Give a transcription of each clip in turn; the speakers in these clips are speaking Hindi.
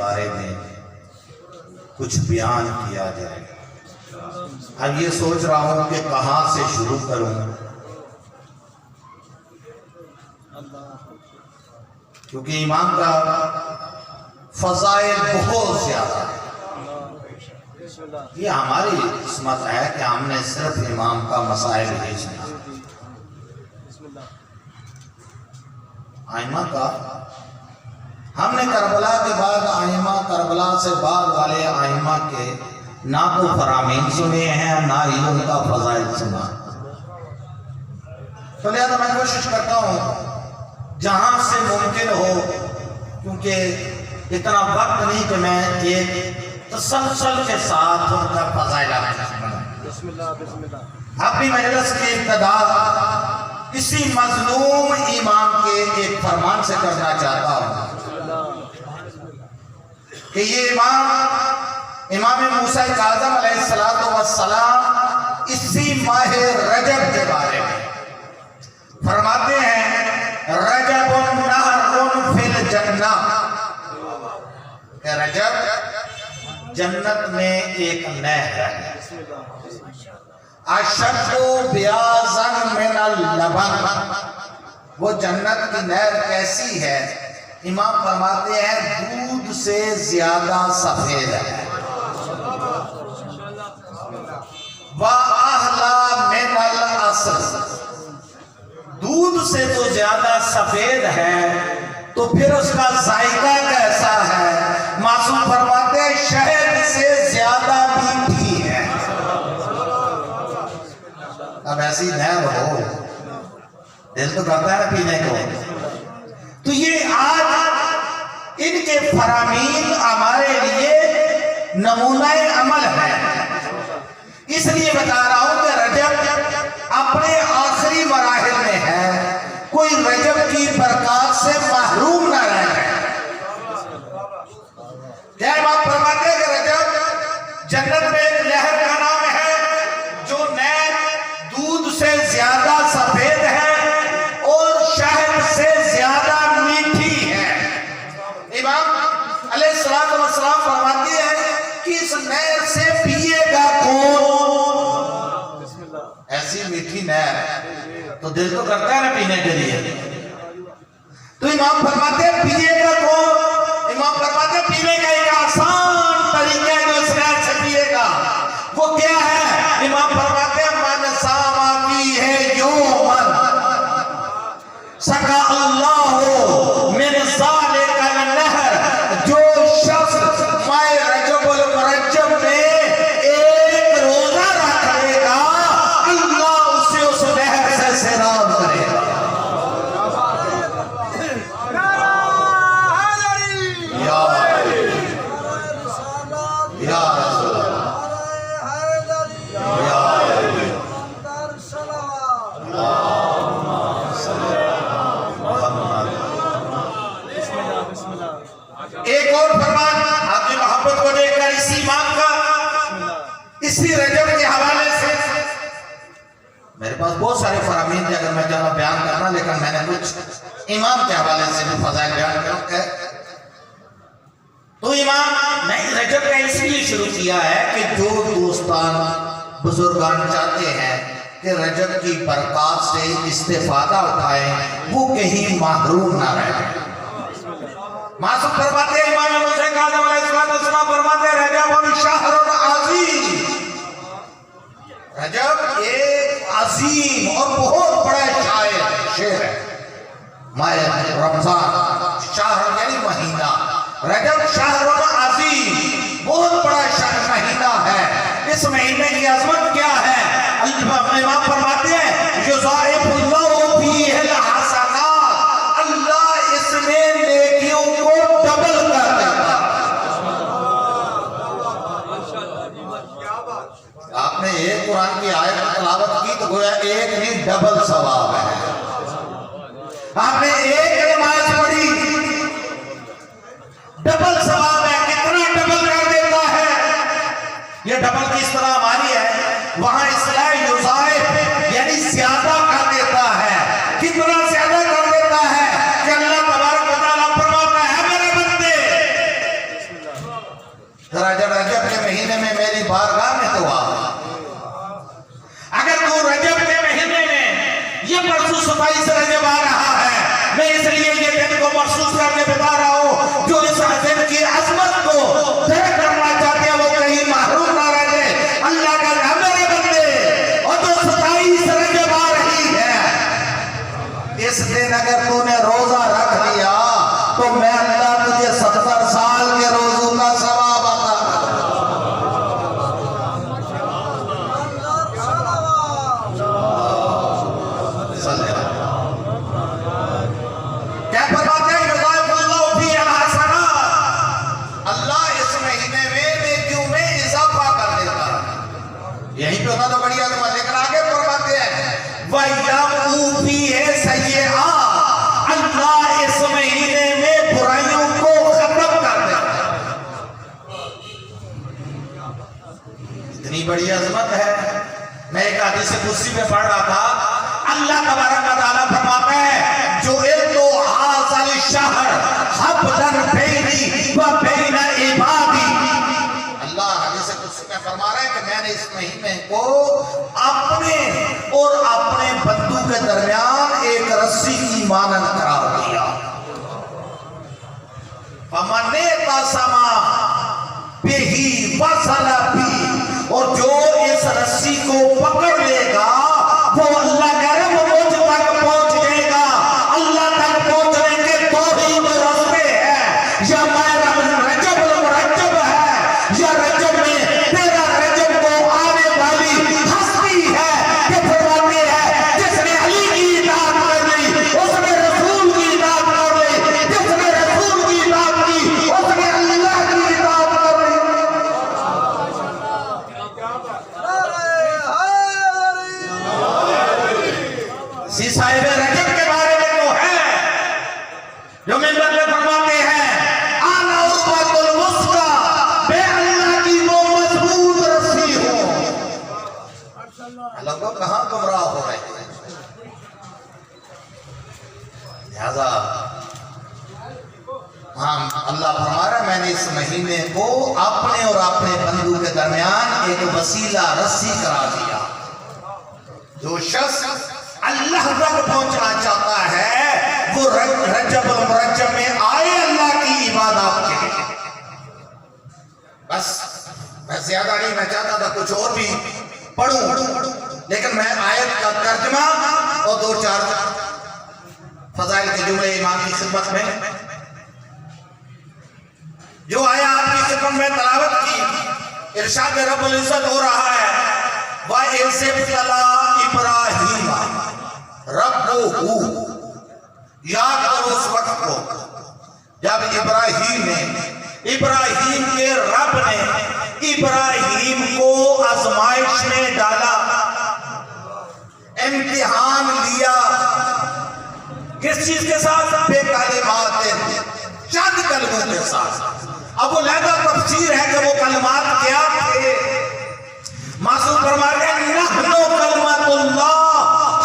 बारे में कुछ बयान किया जाए। अब ये सोच रहा हूं कि कहां से शुरू करूं, क्योंकि इमाम का फजाइल बहुत ज्यादा है। ये हमारी किस्मत है कि हमने सिर्फ इमाम का मसाइल ही सुना। आइमा का हमने करबला के बाद आइमा, करबला से बाद वाले आइमा के ना तो फरामीन सुने हैं ना ही उनका फजाइल सुना। तो लिहाजा मैं कोशिश करता हूँ जहां से मुमकिन हो, क्योंकि इतना वक्त नहीं कि मैं एक तसलसल के साथ उनका फजाइल अपनी मजलिस की इब्तिदा किसी मजलूम इमाम के एक फरमान से करना चाहता हूं कि ये इमाम मूसा काज़िम अलैहिस्सलातु वस्सलाम इसी माह रजब के बारे में फरमाते हैं, रजबुन नहरुन फिल जन्नह, रजब जन्नत में एक नहर है, अशद्दु बियाज़न मिनल लबन। वो जन्नत की नहर कैसी है? इमाम फरमाते हैं दूध से ज्यादा सफेद है। व अहला मिनल असल, दूध से तो ज्यादा सफेद है तो फिर उसका जायका कैसा है? मासूम फरमाते हैं शहद से ज्यादा मीठी है। अब ऐसी नहर हो, दिल तो करता है पीने को। तो ये आज इनके फरामीन हमारे लिए नमूना अमल है। इसलिए बता रहा हूं कि रजब अपने आखिरी मराहिल में है, कोई रजब की बरकत से महरूम ना रहे। क्या बात फरमाते हैं कि रजब जन्नत में एक नहर का नाम है जो नहर दूध से ज्यादा सफेद है और शहद से ज्यादा मीठी है। इमाम अलैहिस्सलातु वस्सलाम फरमाते हैं कि इस नहर से पिएगा कौन? ऐसी मीठी नहर तो दिल तो करता है ना पीने के लिए। तो इमाम फरमाते हैं पिएगा कौन? इमाम फरमाते हैं पीने का एक आसान तरीका है जो इस नहर से पिएगा। वो क्या है? इमाम फरमाते हैं मन सामा की है यो मन सका अल्लाह मिन ज़ालिका नहर, जो शख्स माह रजबुल मुरज्जब में एक रोजा रख लेगा अल्लाह उसे उस नहर से सैराब करेगा। एक और फरमान आपकी मोहब्बत को देखकर इसी इमाम का इसी रजब के हवाले से, मेरे पास बहुत सारे फरामीन थे अगर मैं चाहता बयान करना, लेकिन मैंने कुछ इमाम के हवाले से भी फजाइल बयान करूंगा। तो इमाम ने रजब का इसलिए शुरू किया है कि जो दोस्तान बुजुर्गान चाहते हैं कि रजब की बरकत से इस्तेफादा उठाए, वो कहीं महरूम ना रहे। मासूम फरमाते हैं इमाम मूसा काज़िम अलैहिस्सलाम फरमाते हैं रजब शहरुन अज़ीम, रजब एक अजीम और बहुत बड़ा शेर है। माह रमजान शहर यानी महीना, रजब शहरुन अज़ीम बहुत बड़ा महीना है। इस महीने की अजमत क्या है? इमाम फरमाते हैं युज़ाइफुल्लाहु फ़ीहिल हसनात, अल्लाह इसमें नेकियों को डबल कर देता। आपने एक कुरान की आयत तिलावत की तो गोया एक नहीं डबल सवाब है। आपने एक नमाज पढ़ी डबल सवाब है। कितना डबल कर देता है? ये डबल किस तरह हमारी है, वहां इसलाह युज़ाइफ यानी ज्यादा कर देता है। कितना ज्यादा कर देता है कि अल्लाह तबारक व तआला फरमाता है मेरे बंदे रजब के महीने में मेरी बारगाह में तो आ। अगर तू रजब के महीने में ये महसूस सफाई से रजब आ रहा है, मैं इसलिए ये दिन को महसूस करके बता रहा हूँ, जो इस दिन की अजमत को तय करना चाहते हैं वो कहीं महरूम ना रहे। अल्लाह का नाम मेरे बंदे, और जो सफाई से रजब आ रही है, इस दिन अगर तूने रोजा रख लिया तो मैं अल्लाह तुझे 70 साल के रोजों का सवाब अता क्या फरमाते हैं? अल्लाह इस महीने में नेकियों में इजाफा कर देता है। यहीं पे होता तो बढ़िया था, लेकिन आगे फरमाते हैं अल्लाह इस महीने में बुराइयों को खत्म कर देता है। इतनी बड़ी अजमत है। मैं एक हदीस कुर्सी में पढ़ रहा था, अल्लाह तबारक व तआला फरमाता है जो इल्लो हाज़ल शहर हब्दन बैनी व बैन इबादी। अल्लाह हदीस कुर्सी में फरमा रहा है कि मैंने इस महीने को अपने और अपने बंदू के दरमियान एक रस्सी की मानंद करार दिया। फमने तसमा बिही वसला बी, और जो इस रस्सी को पकड़ लेगा वो अल्लाह कह रहे वो मुझ तक पहुंच जाएगा। अल्लाह तक पहुंचने के दो ही रास्ते हैं, या रजब मुरज्जब है, या रजब में तेरा रजब को आने वाली हस्ती है कि फरमाते हैं जिसने अली की इताअत कर ली उसने रसूल की इताअत कर ली, जिसने रसूल की इताअत की उसने अल्लाह की इताअत कर ली। साहिब रजब के बारे में तो है जो मिंबर में फरमाते हैं आना उर्वतुल वुस्ता, मैं अल्लाह की वो मजबूत रस्सी हूं। लोगों कहां गुमराह हो रहे हैं। लिहाजा हाँ, अल्लाह फरमा रहा है मैंने इस महीने को अपने और अपने बंदू के दरमियान एक वसीला रस्सी करा दिया। जो शख्स अल्लाह तक पहुंचना चाहता है वो रजब मुरज्जब में आए अल्लाह की इबादत के लिए। बस मैं ज्यादा नहीं, मैं चाहता था कुछ और भी पढ़ूं, लेकिन मैं आयत का तर्जुमा और 2-4 फजाइल के जुमले इमाम की खिदमत में जो आया आपकी खिदमत में तलावत की। इरशाद रब्बुल इज्जत हो रहा है इब्राहिम रब्बुहु, याद करो उस वक्त को जब इब्राहिम के रब ने इब्राहिम को आजमाइश में डाला, इम्तिहान लिया। किस चीज के साथ? बेकलिमात, चंद कलमों के साथ। अब वो लहदा तफसीर है कि वो कलमात क्या थे। मासूम फरमाते हैं नहनु कलमतुल्लाह,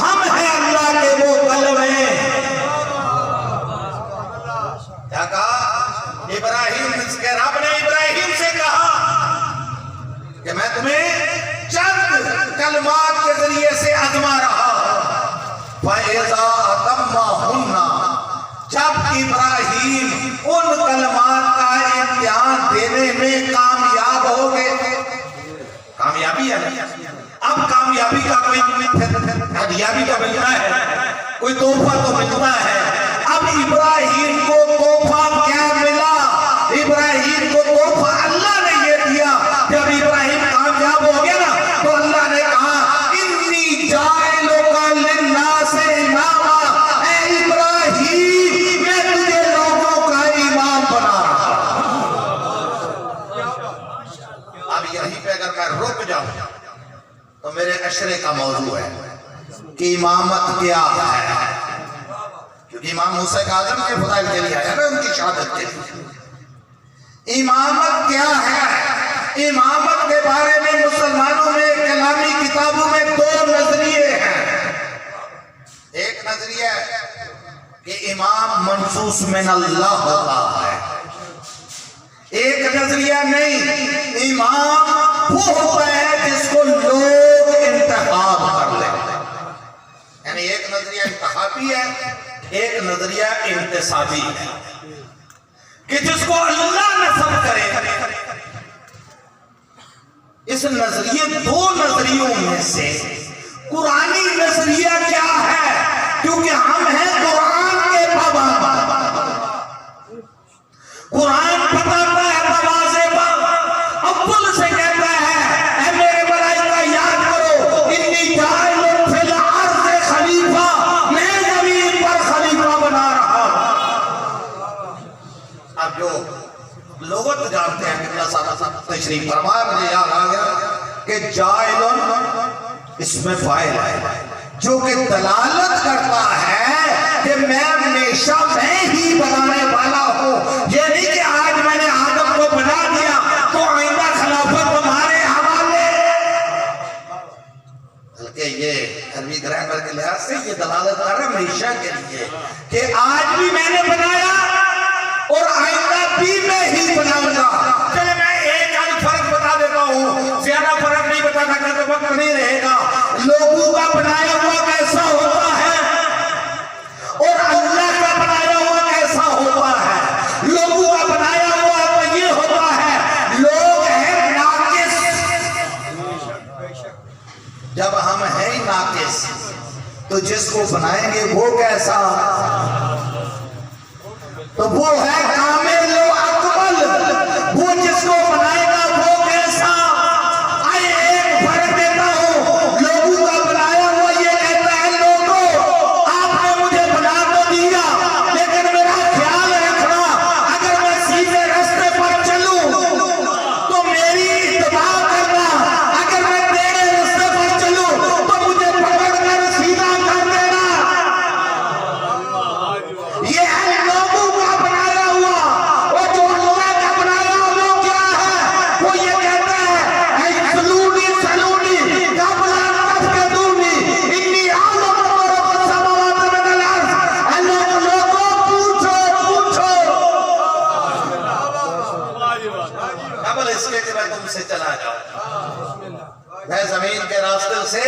हम हैं अल्लाह के वो कलमे। क्या कहा? इब्राहिम के रब ने इब्राहिम से कहा कि मैं तुम्हें चंद कलमात के जरिए से आजमा रहा हूं। फइज़ा तम्महुन्ना, जब इब्राहिम उन कलमात का इम्तिहान देने में कामयाब हो गए। कामयाबी है, अब कामयाबी का कोई हदिया भी तो मिलता है, कोई तोहफा तो मिलता है। अब इब्राहिम को तोहफा क्या मिला? इब्राहिम को तोहफा अल्लाह ने ये दिया। जब इब्राहिम कामयाब हो गया ना तो अल्लाह ने कहा इन्नी जाइलुका लिन्नासि इमामा, ऐ इब्राहिम मैं तुझे लोगों का इमाम बना रहा हूं। अब यहीं पे अगर मैं रुक जाऊं तो मेरे अशरे का मौजू है कि इमामत क्या है, क्योंकि इमाम मूसा आजम के फजाइल के लिए आया ना, उनकी शहादत के लिए। इमामत क्या है? इमामत के बारे में मुसलमानों में कलामी किताबों में 2 नजरिए हैं। एक नजरिया कि इमाम मनसूस मिन अल्लाह होता है, एक नजरिया नहीं। इमाम वो होता है जिसको लोग इंतखाब कर ले, यानी एक नजरिया इंतखाबी है, एक नजरिया इंतसाबी है कि जिसको अल्लाह नस्ब करे। इस नजरिए, दो नजरियों में से कुरानी नजरिया क्या है? क्योंकि हम हैं कुरान के पाबंद। कुरान बताता है दरवाजे पर, अव्वल से कहता है, ऐ मेरे मलाइका याद करो, इन्नी जाइलुन फिल अर्ज़ खलीफा, मैं जमीन पर खलीफा बना रहा हूं। अब जो लोग तो जानते हैं, कितना सारा तशरीफ फरमा, मुझे याद आ गया कि जाइलुन इसमें फाइल है जो कि दलालत करता है कि मैं हमेशा मैं ही बनाने वाला हूं। ये नहीं कि आज मैंने आदम को बना दिया तो आइंदा खिलाफत तुम्हारे हवाले, बल्कि ये अरबी ग्रामर के लिहाज से ये दलालत कर रहा है हमेशा के लिए कि आज भी मैंने बनाया और आइंदा भी मैं ही बनाऊंगा। चले मैं एक आध फर्क बता देता हूं, ज्यादा फर्क नहीं बताना क्योंकि वक्त नहीं रहेगा। लोगों का बनाया हुआ कैसा होता है और अल्लाह का बनाया हुआ कैसा होता है? लोगों का बनाया हुआ तो ये होता है, लोग हैं नाकिस, जब हम हैं ही नाकिस तो जिसको बनाएंगे वो कैसा? तो वो है कामिल अकमल, वो जिसको बनाएगा वो कैसा? आइए एक फर्क देता हूं, लोगों का बनाया हुआ ये कहता है, लोगों आपने मुझे बना तो दिया लेकिन मेरा ख्याल रखना, अगर मैं सीधे रास्ते पर चलूं तो मेरी इत्तबा करना, अगर मैं तेरे रास्ते पर चलूं तो मुझे पकड़कर सीधा कर देना। ये है लोगों का बनाया हुआ, और जो अल्लाह का बनाया हुआ वो क्या है? वो ये कहता है, ऐ सलूनी सलूनी कबला तफकदूनी इन्नी आलम रब्बुस समावाति वल अर्ज़। लोगों पूछो पूछो, कबल इसके कि मैं तुमसे चला जाऊं, मैं जमीन के रास्ते से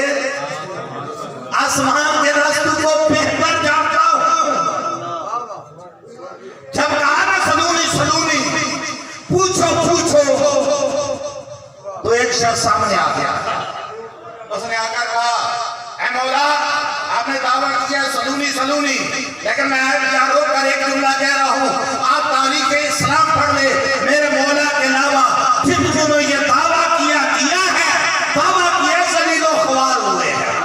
आसमान के रास्तों को बेहतर जानता हूं। जब कहा ना सलूनी सलूनी पूछो पूछो, तो एक शख्स सामने आ गया, उसने आकर कहा, ऐ मौला आपने दावा किया सलूनी सलूनी, लेकिन मैं यारों कर एक जुमला कह रहा हूं, आप तारीख इस्लाम पढ़ ले, मेरे मौला के अलावा जिन्होंने ये दावा किया है, दावा किया जलीलो ख्वार हुए हैं।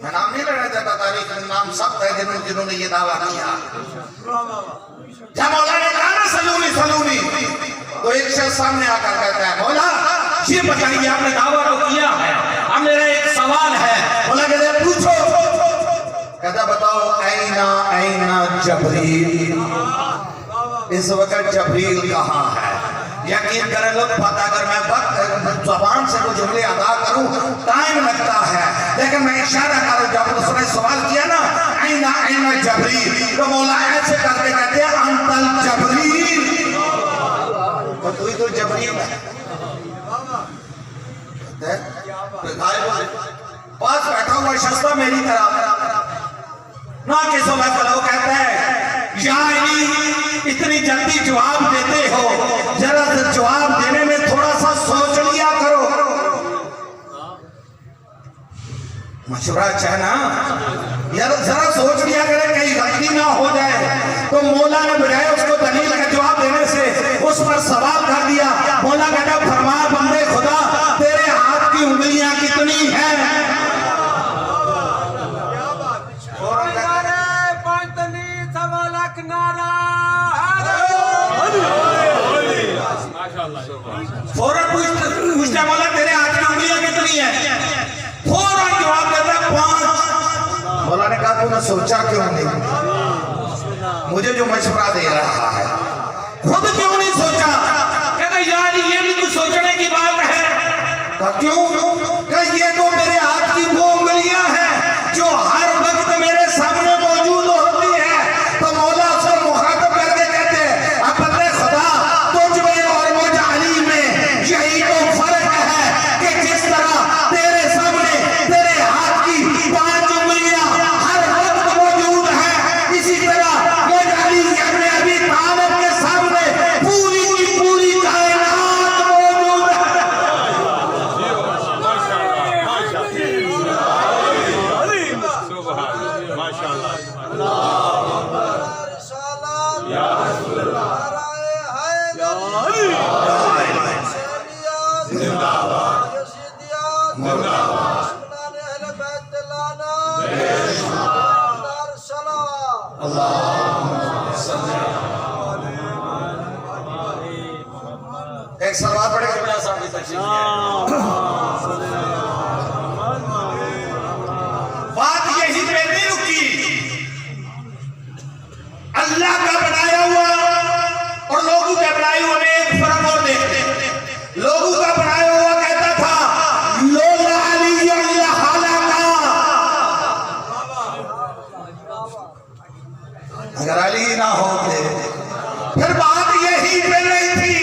मैं नाम नहीं लेना चाहता, तारीख में नाम सब है जिन्होंने ये दावा किया। जब मौला ने कहा ना सलूनी सलूनी, तो एक शख्स सामने आकर कहता है, मौला ये बताइए आपने दावा तो किया है, अब मेरा एक सवाल है। मौला कहते हैं पूछो। कहता बताओ, ऐना ऐना जबरील, इस वक्त जबरील कहाँ है? यकीन करें लोग, पता अगर मैं वक्त जबान से वो जुमले अदा करूं टाइम लगता है, लेकिन मैं इशारा करूं। जब उसने सवाल किया ना ऐना ऐना जबरील, तो मौला ऐसे करके कहते हैं अंतल जबरील, तो तू ही तो जबरील है। पास बैठा हुआ शख्स मेरी तरह ना किसो मैं चलो, कहता है यानी इतनी जल्दी जवाब देते हो, जरा सा जवाब देने में थोड़ा सा सोच लिया करो, मशवरा चाहना यार, जरा सोच लिया करे कहीं गलती ना हो जाए। तो मौला ने बजाय उसको दलील का जवाब देने से उस पर सवाल कर दिया। मौला कहता फरमा बंदे खुदा, तेरे हाथ की उंगलियां कितनी हैं? फौरन पूछता मौला तेरे हाथ की उंगलियां कितनी है? फौरन जवाब देता 5। मौला ने कहा तूने सोचा क्यों नहीं? मुझे जो मशवरा दे रहा है खुद क्यों नहीं सोचा? कहता यार ये भी कुछ सोचने की बात है। क्यों? ये तो मेरे हाथ की वो उंगलियां हैं जो हर वक्त मेरे सामने मौजूद होती है। तो मौला से मुखातब करके कहते हैं एक सलवार पड़े किबला साहब की तशरीफ बात यही पे नहीं रुकी। अल्लाह का बनाया हुआ और लोगों के बनाए हुए में एक फर्क और देखते। लोगों का बनाया हुआ कहता था लोला अली अल्लाह हालाका, अगर अली ना होते फिर बात यही पे नहीं थी।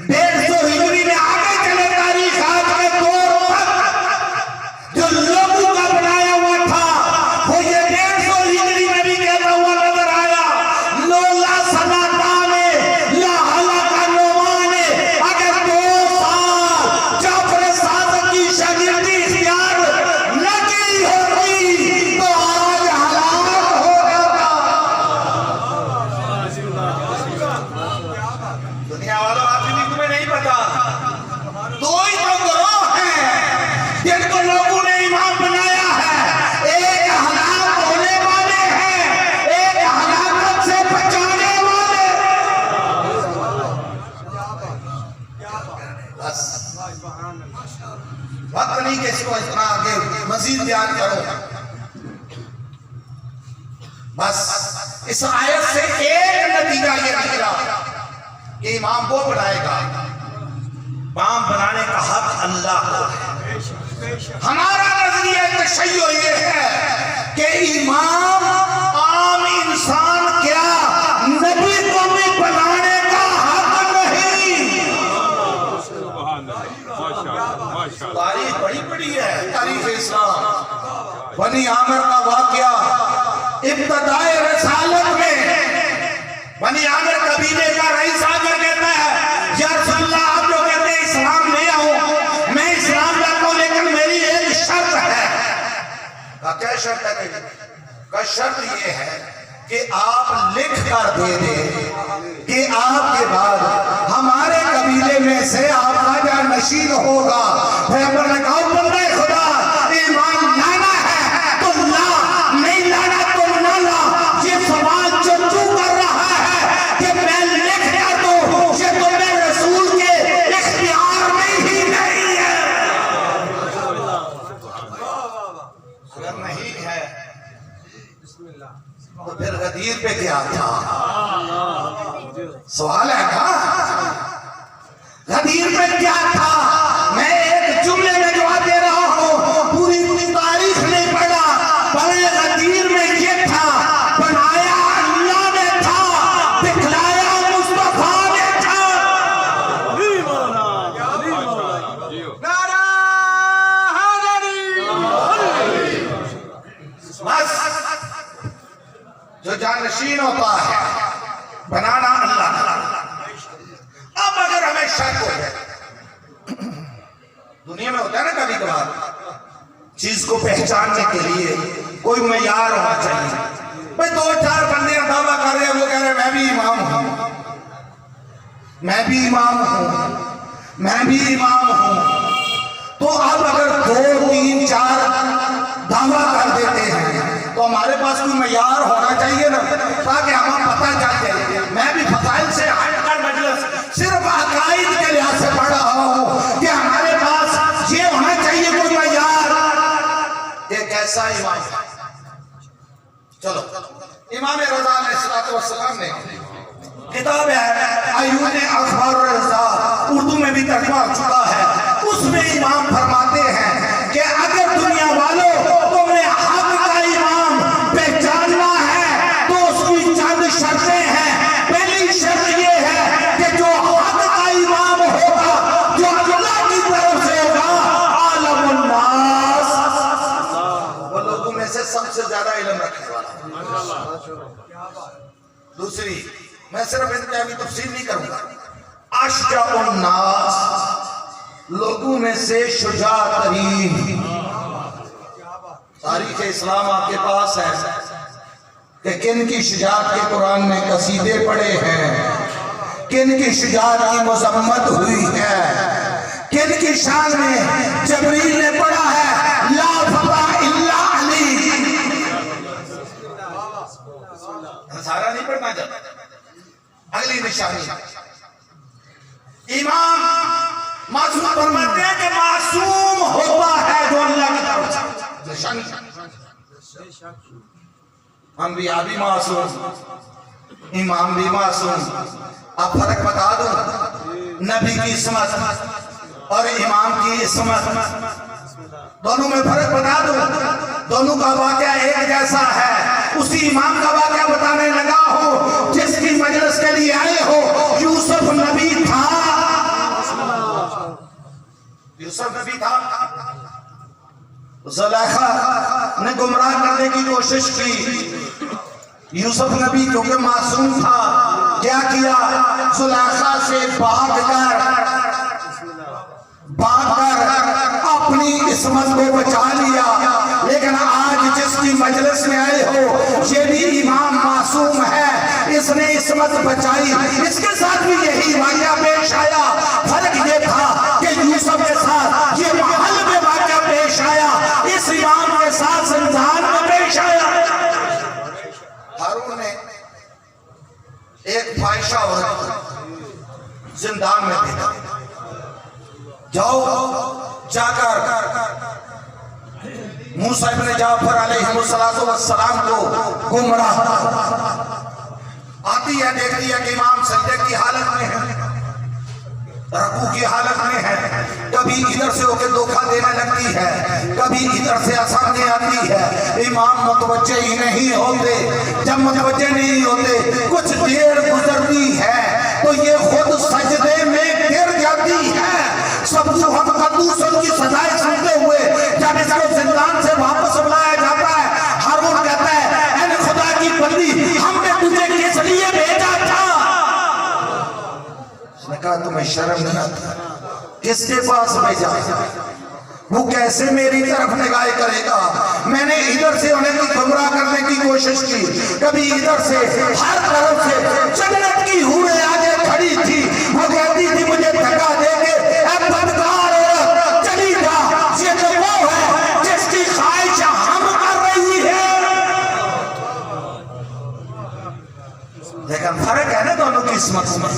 150 हिजरी में आगे चले तारीख आज के दौर तक जो लोगों का बनाया हुआ था वो ये 150 हिजरी में भी कहता हुआ नजर आया लोला सनाताने ला हलाका नोमाने। अगर 2 साल जाफर सादिक की शागिर्दी इख्तियार न की होती तो आज हलाक हो जाता। दुनिया वालों तुम्हें नहीं पता, 2 ही तो ग्रोह हैं जिनको लोगों ने इमाम बनाया है। एक हलाक होने वाले हैं, एक हलाकत से बचाने वाले। बस वक्त नहीं कि इसको इतना आगे मजीद बयान करो। बस इस आयत से एक नतीजा ये निकला कि इमाम वो बनाएगा, इमाम बनाने का हक अल्लाह का है। हमारा नजरिया तशय्यो ये है कि इमाम आम इंसान क्या नबी को भी बनाने का हक नहीं। तारीख बड़ी बड़ी है, तारीख इस्लाम। बनी आमिर का वाकया इब्तदाए रसालत में बनी आमिर कबीले का रईस आकर कहता है या रसूलल्लाह आप जो कहते हैं इस्लाम ले आओ, मैं इस्लाम लाता हूं लेकिन मेरी एक शर्त है। क्या शर्त है? का शर्त ये है कि आप लिख कर दे दें कि आपके बाद हमारे कबीले में से आपका जा नशीन होगा। पैगंबर ने कहा बंदे खुदा ईमान लाना है तो ला, नहीं लाना तो ना ला। ये सवाल जो तू कर रहा है कि मैं लिख कर दूं, ये तो मैं रसूल के इख्तियार में ही नहीं है। अगर नहीं है तो फिर गदीर पे क्या था? सवाल है ना, गदीर पे क्या था? मैं एक जुमले में जवाब दे रहा हूं, पूरी तारीख नहीं पढ़ा। बड़े गदीर में ये था, बनाया अल्लाह ने था, दिखलाया मुस्तफा ने था। बस जो जानशीन होता है बनाना अल्लाह। अब अगर हमें शक हो जाए, दुनिया में होता है ना कभी कभार, चीज को पहचानने के लिए कोई मयार होना चाहिए। भाई 2-4 बंदे दावा कर रहे हैं, वो कह रहे हैं मैं भी इमाम हूं, मैं भी इमाम हूं, मैं भी इमाम हूं। तो अब अगर 2-3-4 दावा कर देते हैं तो हमारे पास कोई मयार होना चाहिए ना, ताकि हमें पता चल जाए। मैं भी फसाइल से हटकर मजलिस सिर्फ अकाइद के लिहाज से पढ़ रहा हूं कि हमारे पास ये होना चाहिए कोई मयार। एक ऐसा इमाम, चलो इमाम रज़ा अलैहिस्सलाम ने किताब है अयून अखबार रज़ा, उर्दू में भी तर्जुमा हो चुका है। उसमें इमाम फरमाते हैं कि अगर दुनिया वालों तुमने हक का इमाम पहचानना है तो उसकी चंद शर्तें हैं। पहली शर्त ये है कि जो हक का इमाम होगा, जो अल्लाह की तरफ से होगा, आलमुन नास, वो लोगों में से सबसे ज्यादा इल्म रखने वाला। दूसरी, मैं सिर्फ इनकी अभी तफसील नहीं करूंगा, अशजाउन नास, लोगों में से शुजा तरीन। तारीख इस्लाम आपके पास है, कि किन की शुजाअत के कुरान में कसीदे पढ़े हैं, किन की शुजाअत की मजम्मत हुई है, किन की शान में जबरील ने पढ़ा है ला फता इल्ला अली। सारा नहीं पढ़ना चाहता। अगली निशानी इमाम मासूम फरमाते हैं कि मासूम होता है जो अल्लाह की तरफ से। निशानी अंबिया भी मासूम, इमाम भी मासूम। अब फर्क बता दो नबी की इस्मत और इमाम की इस्मत, दोनों में फर्क बता दो। दोनों का वाकया एक जैसा है। उसी इमाम का वाकया बताने लगा हो जिसकी मजलिस के लिए आए हो। यूसुफ नबी था, यूसुफ नबी था। ज़ुलेखा ने गुमराह करने की कोशिश की। यूसुफ नबी क्योंकि मासूम था, क्या किया? ज़ुलेखा से भागकर अपनी इस्मत को बचा लिया। लेकिन आज जिसकी मजलिस में आए हो ये भी इमाम मासूम है, इसने इस्मत बचाई। इसके साथ भी यही वाक़या पेश आया। फर्क ये था कि यूसुफ के साथ ये महल में वाक़या पेश आया, इस इमाम के साथ संजान में पेश आया। हारून ने एक फाहिशा औरत जिंदान में देखा। जाओ जाकर मूसा इब्न जाफर अलैहिस्सलाम को गुमराह। आती है, देखती है कि इमाम सजदे की हालत में है, रकू की हालत में है। कभी इधर से होकर धोखा देने लगती है, कभी इधर से सामने आती है। इमाम मुतवज्जे ही नहीं होते। जब मुतवज्जे नहीं होते, कुछ देर गुजरती है तो ये खुद सजदे में गिर जाती है। सब हम कद्दूसन की सजाएं सुनते हुए जब इसको जिंदान से वापस बुलाया जाता है, हारून कहता है ऐ खुदा की बंदी, हमने तुझे किस लिए भेजा था? उसने कहा तुम्हें शर्म नहीं आता? किसके पास भेजा? वो कैसे मेरी तरफ निगाह करेगा? मैंने इधर से उन्हें गुमराह करने की कोशिश की, कभी इधर से, हर तरफ से जन्नत की हूरें आगे खड़ी थी। वो कहती थी मुझे धक्का देके बदकार औरत चली जा, ये तो वो है जिसकी ख्वाहिश हम कर रही है। लेकिन फर्क है ना दोनों की इस्मत में।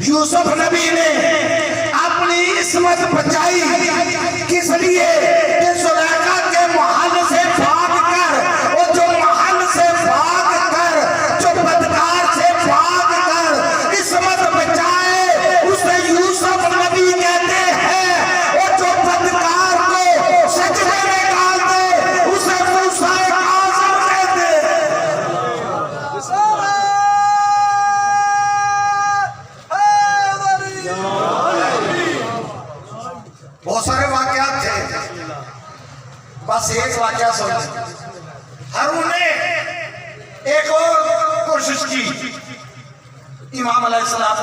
यूसुफ नबी ने अपनी इस्मत बचाई, किस लिए? कि ज़ुलेखा के महल से भागकर, और जो महल से भागकर, जो बदकार से भागकर इस्मत बचाए उसे यूसुफ नबी कहते हैं। और जो बदकार को सजदे में डाल दे उसे मूसा आज़म कहते हैं। बहुत सारे वाकयात थे, बस एक वाकया सुन। हारून ने एक और कोशिश की इमाम अलैहिस्सलाम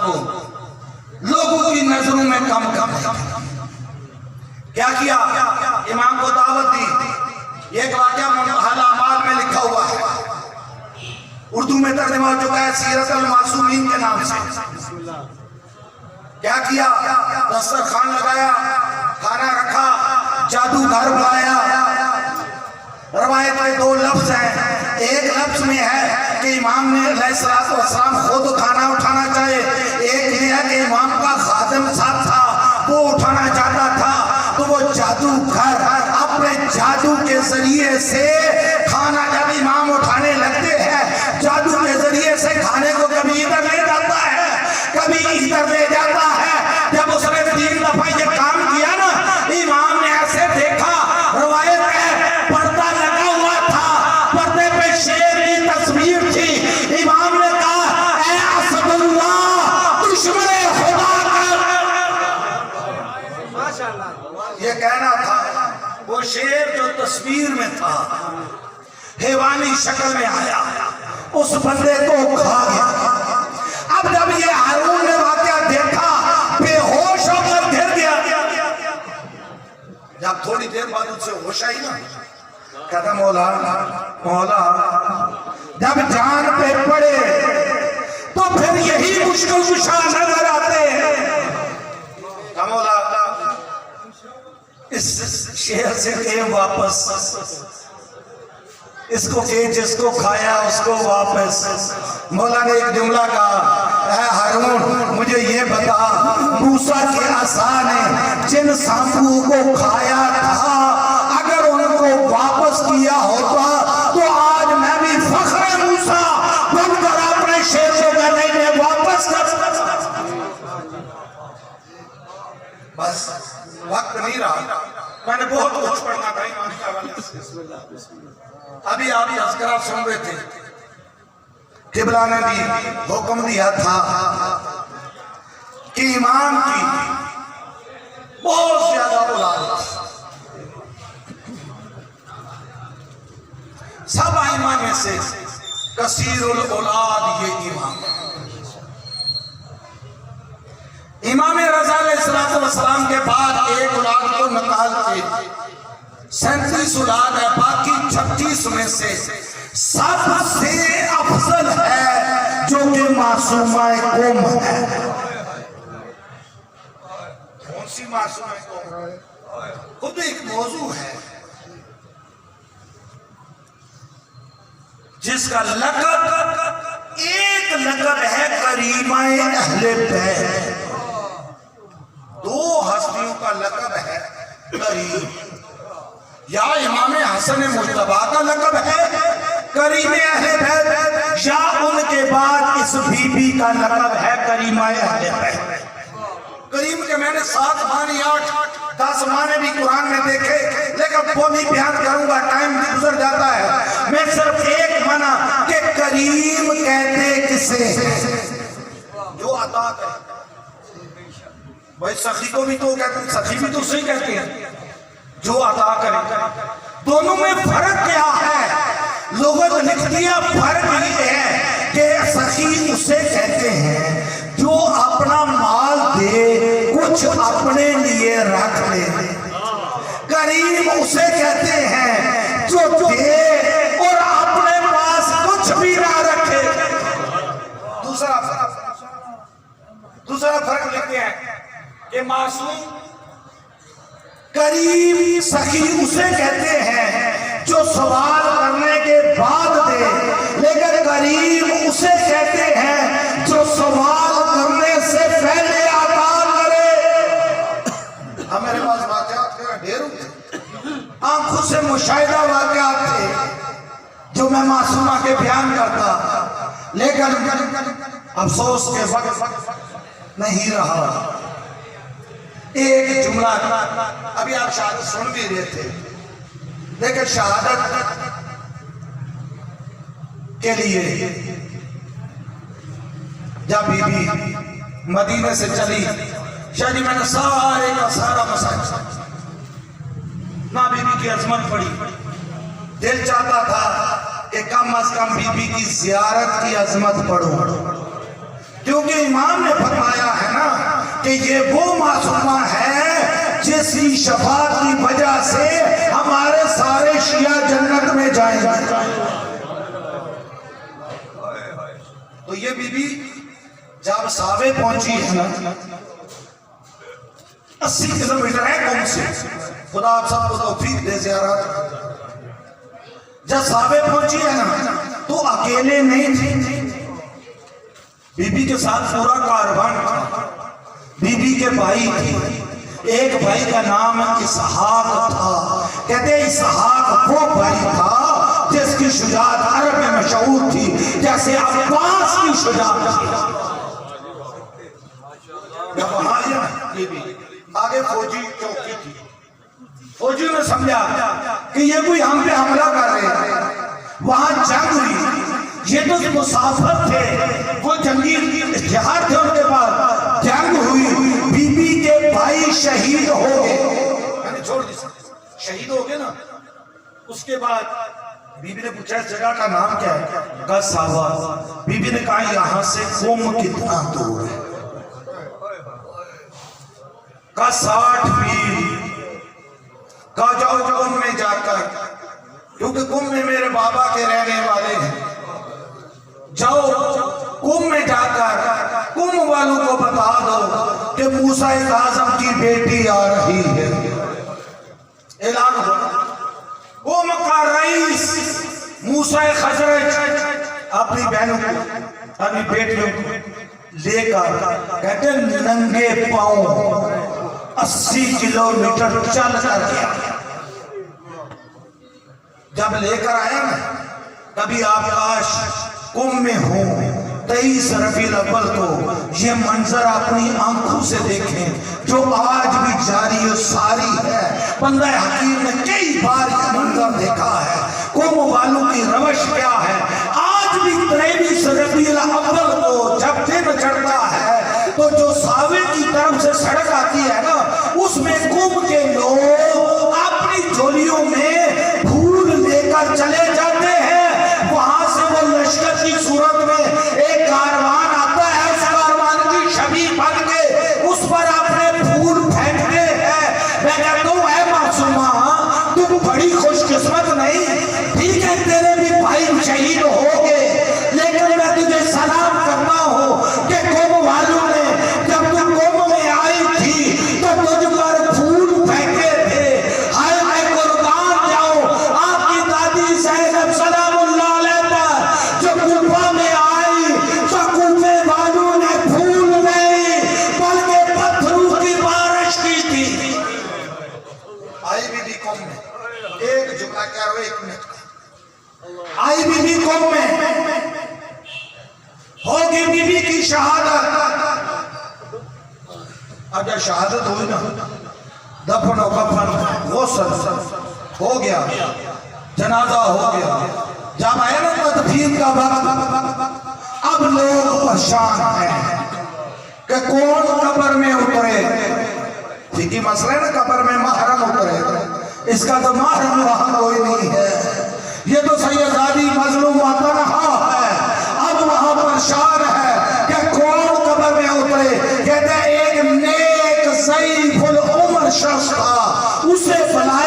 को लोगों की नजरों में कम क्या किया? इमाम को दावत दी। एक वाकया मुनतहल अमाल में लिखा हुआ है, उर्दू में तर्जुमा हो चुका है सीरत अल मासूमीन के नाम से। क्या किया? दस्तरखान लगाया, खाना रखा, जादूगर बुलाया। रवायत में दो लफ्ज हैं। एक लफ्ज में है कि इमाम ने अलैहिस्सलाम खुद खाना उठाना चाहे, एक ये है कि इमाम का खादिम साथ था, वो उठाना चाहता था, तो वो जादूगर अपने जादू के जरिए से खाना, जब इमाम उठाने लगते हैं, जादू के जरिए से खाने को कभी इधर ले जाता है, कभी इधर ले जाता है। जब उसने 3 दफा ये काम किया ना, इमाम ने ऐसे देखा, रवायत है पर्दा लगा हुआ था, पर्दे पे शेर की तस्वीर थी। इमाम ने कहा ऐ असदुल्लाह, दुश्मन खुदा का। माशाअल्लाह, ये कहना था। वो शेर जो तस्वीर में था हैवानी शक्ल में आया, उस बंदे को खा गया। अब जब ये हारून ने वाकया देखा, बेहोश होकर गिर गया। जब थोड़ी देर बाद उससे होश आई ना, कहता मौला मौला जब जान पे पड़े तो फिर यही मुश्किल कुशा नजर आते हैं। कमोला इस शेर से के वापस, इसको के जिसको खाया उसको वापस। मौला ने एक जुमला कहा, ऐ हारून मुझे ये बता, मूसा के आसा ने जिन सांपों को खाया था अगर उनको वापस किया होता तो आज मैं भी फख्र मूसा बनकर अपने शेर को गले में वापस कर। बस वक्त नहीं रहा, मैंने बहुत कुछ पढ़ना था ईमान के हवाले से। अभी आप अज़करा सुन रहे थे, किबला ने भी हुक्म दिया था कि इमाम की बहुत ज्यादा औलाद, सब आइमा में से कसीरुल औलाद ये इमाम। इमाम रज़ा अलैहिस्सलाम के बाद एक औलाद को निकाल के 37 औलाद है, बाकी 36 में से सबसे अफजल है जो कि मासूमा कौम है। कौन सी मासूमा कौम? खुद एक मौजू है जिसका लक़ब, एक लक़ब है करीमाए अहले बैत। दो हस्तियों का लक़ब है करीम, या इमाम हसन मुज्तबा का लक़ब है करीम अहले बैत, या उनके बाद इस बीबी का लक़ब है करीमा अहले बैत। करीम के मैंने 7 माने 8-10 माने भी कुरान में देखे, लेकिन वो नहीं बयान करूंगा, टाइम भी गुजर जाता है। मैं सिर्फ एक माना कि करीम कहते किसे, जो अता करे। भाई सखी को भी तो कहते हैं, सखी भी तो सही कहते हैं, जो अता करे। दोनों में फर्क क्या है? लोगों ने लिख दिया फर्क ये है कि सखी उसे कहते हैं जो अपना माल दे, कुछ अपने लिए रख ले। करीम उसे कहते हैं जो दे और अपने पास कुछ भी ना रखे। दूसरा फर्क लिखते हैं कि मासूम करीम सखी उसे कहते हैं जो सवाल करने के बाद दे, लेकिन करीम उसे कहते हैं जो सवाल करने से पहले अता करे। हमारे पास वाक़यात का ढेर होते, आंखों से मुशाहिदा वाक़यात थे जो मैं मासूमा के बयान करता, लेकिन अफसोस के वक्त नहीं रहा। एक जुमला, अभी आप शहादत सुन भी रहे थे, लेकिन शहादत के लिए जब बीबी मदीने से चली, शायद मैंने सारे का सारा मसाइल ना बीबी की अजमत पड़ी, दिल चाहता था कि कम अज कम बीबी की जियारत की अजमत पढ़ो, क्योंकि इमाम ने फरमाया है ना कि ये वो मासूमा है जिसकी शफाअत की वजह से हमारे सारे शिया जन्नत में जाएंगे। तो ये बीबी जब सावे पहुंची है ना, 80 किलोमीटर है कौम से, खुदा आप सबको तौफीक दे ज़ियारत। जब सावे पहुंची है ना तो अकेले नहीं थी, बीबी के साथ पूरा कारवान था। बीबी के भाई थे, एक भाई का नाम इसहाक था। कहते इसहाक वो भाई था जिसकी शुजाअत अरब में मशहूर थी, जैसे अब्बास की शुजाअत थी। आगे फौजी चौकी थी, फौजी ने समझा कि ये कोई हम पे हमला कर रहे हैं, वहां जंग हुई, ये तो मुसाफिर थे, वो जंगी इश्तिहार थे उनके पास, जंग हुई, बीबी के भाई शहीद हो गए। मैंने छोड़ दी, शहीद हो गए ना। उसके बाद बीबी ने पूछा इस जगह का नाम क्या है? गसावा। बीबी ने कहा यहां से कुम कितना दूर है? का 60 मील। कहा जाओ कुम में जाकर, क्योंकि कुम में मेरे बाबा के रहने वाले हैं। जाओ कुंभ में जाकर कुंभ वालों को बता दो कि मूसा आजम की बेटी आ रही है। ऐलान हो, कुंभ का रईस मूसा खजरज अपनी बहनों को अपनी बेटियों को लेकर कहते नंगे पांव 80 किलोमीटर चल कर गया। जब लेकर आया ना, कभी आप काश कुंभ में हो 23 रबीउल अव्वल को ये मंजर अपनी आंखों से देखें जो आज भी जारी और सारी है। बंदा हकीम ने कई बार ये मंजर देखा है। कुंभ वालों की रवश क्या है, आज भी 23 रबीउल अव्वल को जब दिन चढ़ता है तो जो सावे की तरफ से सड़क आती है ना, उसमें कुंभ के लोग अपनी झोलियों में फूल लेकर चले जाते हैं। वहां से वो लश्कर की सूरत में एक कारवान आता है, उस कारवान की छवि बन के उस पर अपने फूल फेंकते हैं। मैं कहता हूं है मासूमा, तुम बड़ी खुशकिस्मत नहीं, ठीक है तेरे भी भाई शहीद हो गए, लेकिन मैं तुझे सलाम करता हूं कि कुंभ वालों ने जब तुम कुंभ में आई थी तो तुझ पर फूल फेंके थे। हाय हाय कुर्बान जाओ आपकी दादी ज़ैनब सलामुल्लाह अलैहा जो कुफा में आई तो कुफे वालों ने फूल नहीं बल्कि पत्थरों की बारिश की थी। आई बीबी कुंभ में, एक जुमला कह रहा हूं 1 मिनट का, आई बीबी कुंभ में होगी बीबी की शहादत। अगर शहादत हुई ना, दफन और कफन गुस्ल हो गया, जनाजा हो गया, जब आया ना तदफीन का वक्त, अब लोग परेशान हैं कि कौन कब्र में उतरे। ठीक ही मसला है ना, कब्र में महरम उतरे, इसका तो महरम वहां कोई नहीं है। ये तो सैयदादी मजलूम तन्हा है, अब वहां परेशान है कि कौन कब्र में उतरे। कहते एक नेक सईफुल उमर शख्स था, उसे बुलाया